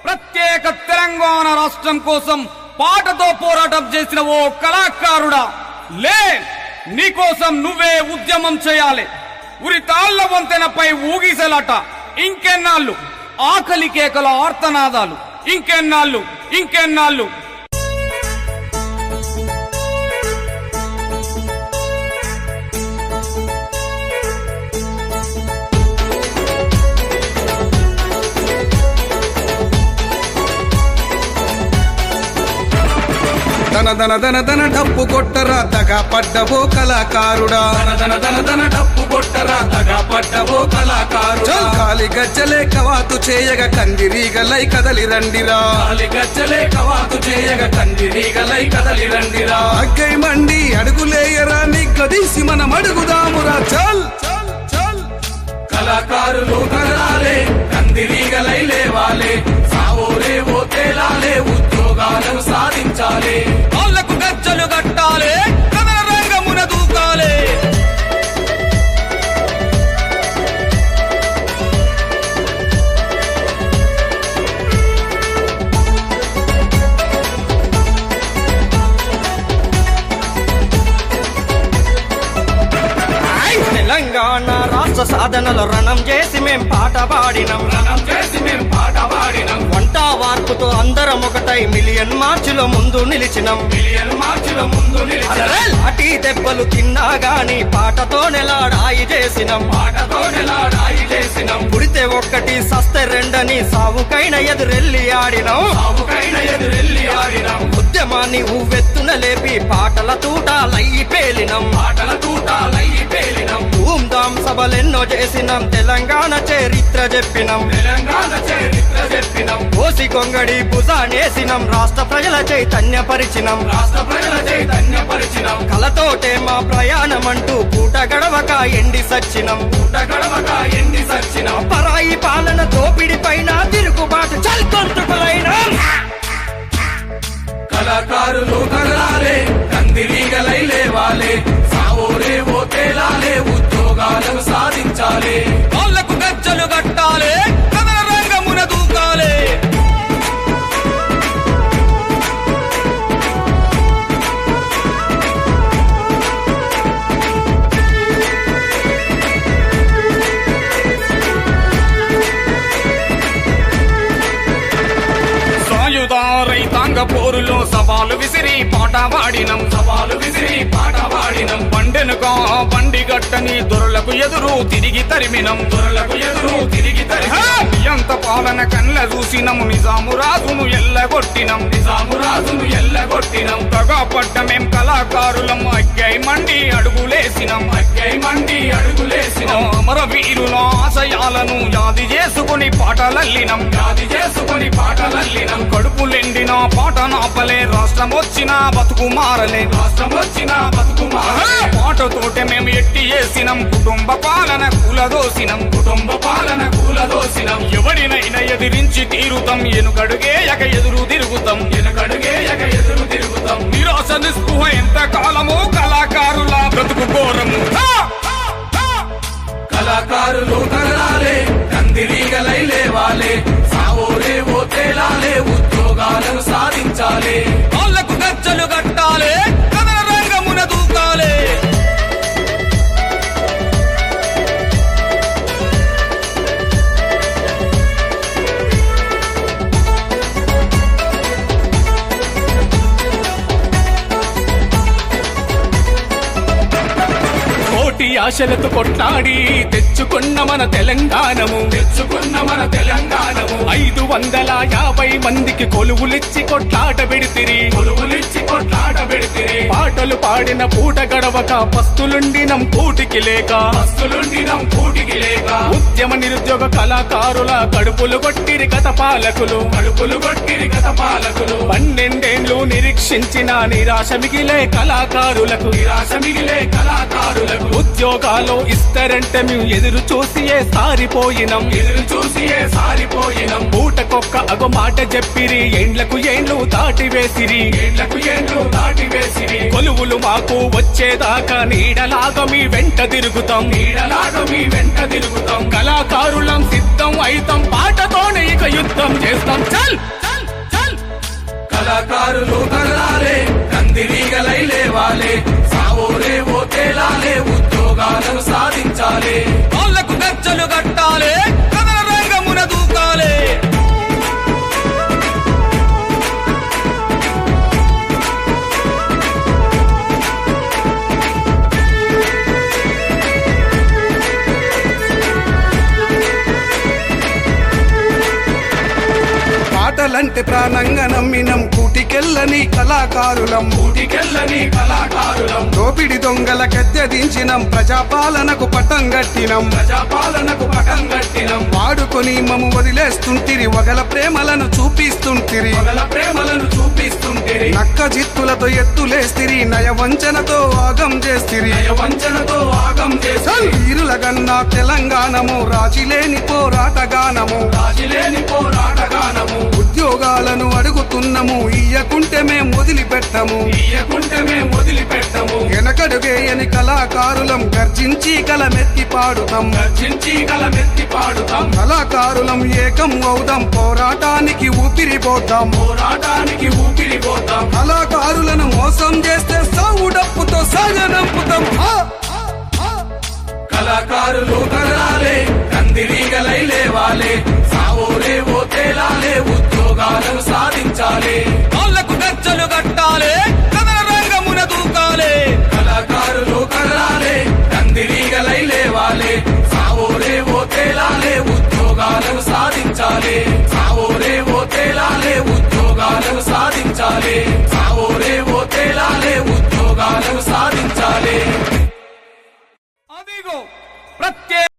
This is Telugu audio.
ప్రత్యేక తెలంగాణ రాష్ట్రం కోసం పాటతో పోరాటం చేసిన ఓ కళాకారుడా, లే, నీకోసం నువ్వే ఉద్యమం చేయాలి. ఉరి తాళ్ల వంతెనపై ఊగిసలాట ఇంకెన్నాళ్ళు, ఆకలి కేకల ఆర్తనాదాలు ఇంకెన్నాళ్ళు ఇంకెన్నాళ్ళు. దన దన దన దన డప్పు కొట్టరా దగా పడ్డవో కళాకారుడా, దన డప్పు కొట్టరా దగా పడ్డవో కళాకారుడా. కాలి గజ్జలే కవాతు చేయగ కందిరీగలై కదలి రండిరా, కాలి గజ్జలే కవాతు చేయగ కందిరీగలై కదలి రండిరా. అగ్గై మండి అడుగులేయరా నిగ్గదీసి మనం అడుగుదామురా. చల్ చల్ చల్ కళాకారులు కదలాలే, కందిరీగలై లేవాలే, సావోరే ఓ తేలాలే, ఉద్యోగాలను సాధించాలి. కాళ్ళకు గజ్జలు కట్టాలి, కథన రంగమున దూకాలి. తెలంగాణ రాష్ట్ర సాధనలో రణం చేసి మేం పాట పాడినం, వంట వార్పుతో అందరం ఒకటై మిలియన్ మార్చిలో ముందు నిలిచినం. లాఠీ దెబ్బలు తిన్నా గాని పాటతో నెలాడాయి చేసినం. పుడితే ఒక్కటి సస్తే రెండని సావుకైన ఎదురెల్లి ఆడినం. ఉద్యమాన్ని ఉవ్వెత్తున లేపి పాటల తూటాలయ్యి పేలినం. ధూమ్ధాం సభలెన్నో చేసినం, తెలంగాణ చరిత్ర చెప్పినం. కోసి కొంగడి భుజానేసినం, రాష్ట్ర ప్రజల చైతన్యపరిచినం. కలతోటే మా ప్రయాణం అంటూ పూట గడవక ఎండి సచ్చినం. పరాయి పాలన దోపిడి పైన తిరుగుబాటు చల్కొంటుకులైన కళాకారులు కదలాలే, కందిరీగలై లేవాలే, సావోరే ఓ తేలాలే, ఉద్యోగాలను సాధించాలి. కాళ్ళకు గజ్జలు కట్టాలి, కథన రంగమున దూకాలి. రైతాంగ పోరులో సవాలు విసిరి పాట వాడినం, బండెనుక బండి గట్టని దొరలకు ఎదురు తిరిగి తరిమినం. ఎంత పాలన కళ్ళ చూసినం, నిజాము రాజును ఎల్లగొట్టినం. తగా పడ్డ మేం కళాకారులం, అగ్గై మండి అడుగులేసినం. అమర వీరుల ఆశయాలను యాది చేసుకుని పాటలల్లినం. కడుపులెండిన పాట నాపలే, రాష్ట్రం వచ్చిన బతుకు మారలే. పాటతోటే మేము ఎట్టి చేసినం, కుటుంబ పాలన కూలదోసినం. ఎవడినైనా ఎదిరించి తీరుతాం, ఎనుకడుగేయక ఎదురు తిరుగుతాం. నిరాశ నిస్పృహ ఎంత కాలము, కళాకారుల బ్రతుకు ఘోరము. కళాకారులు కదలాలే, కందిరీగలై లేవాలే, సావోరే ఓ తేలాలే, ఉద్యోగాలను సాధించాలి. కాళ్ళకు గజ్జలు కట్టాలి, కథన రంగమున దూకాలి. కోటి ఆశలతో కొట్లాడి తెచ్చుకున్న మన తెలంగాణము 550 మందికి కొలువులిచ్చి కొట్లాట పెడితిరి. పాటలు పాడిన పూట గడవక పస్తులుండినం కూటికి లేక. ఉద్యమ నిరుద్యోగ కళాకారుల కడుపులు కొట్టిరి గత పాలకులు. 12 నిరీక్షించిన నిరాశ మిగిలే కళాకారులకు. ఉద్యోగాలు ఇస్తారంటే మేము ఎదురు చూసియే సారిపోయినం. పూటకొక్క అగో మాట చెప్పిరి, ఏండ్లకు ఏండ్లు దాటి వేసిరి. కొలువులు మాకు వచ్చేదాకా నీడలాగా మీ వెంట తిరుగుతాం. కళాకారులం సిద్ధం అయితం, పాటతోనే ఇక యుద్ధం పాటలంటే ప్రాణంగా నమ్మినం కూటికెళ్ళని కళాకారులం దోపిడి దొంగల గద్దెదించినం ప్రజాపాలనకు పటం గట్టినం వాడుకొని మము వదిలేస్తుంటిరి వగల ప్రేమలను చూపిస్తుంటిరి నక్క జిత్తులతో ఎత్తులేస్తిరి నయవంచనతో ఆగం చేస్తిరి వీరుల గన్నా తెలంగాణము రాజీలేని పోరాటగానము ఉద్యోగాలను అడుగుతున్నాము ఇయ్యకుంటే మేం వదిలిపెట్టము వెనకడుగేయని కళాకారులం గర్జించి కలమెత్తి పాడుతాం కళాకారులం ఏకం అవుదాం పోరాటానికి ఊపిరిపోతాం కళాకారులను మోసం చేస్తే సావుడప్పుతో సాగనంపుతాం కళాకారులు కదలాలే కందిరీగలై లేవాలే సావోరే ఓ తేలాలే ఉద్యోగాలను సాధించాలే కాళ్ళకు గజ్జలు కట్టాలే కథల రంగమున దూకాలే కళాకారులు కదలాలే కందిరీగలై లేవాలే సావోరే ఓ తేలాలే ఉద్యోగాలను సాధించాలే సావోరే ఓ తేలాలే ఉద్యోగాలను సాధించాలే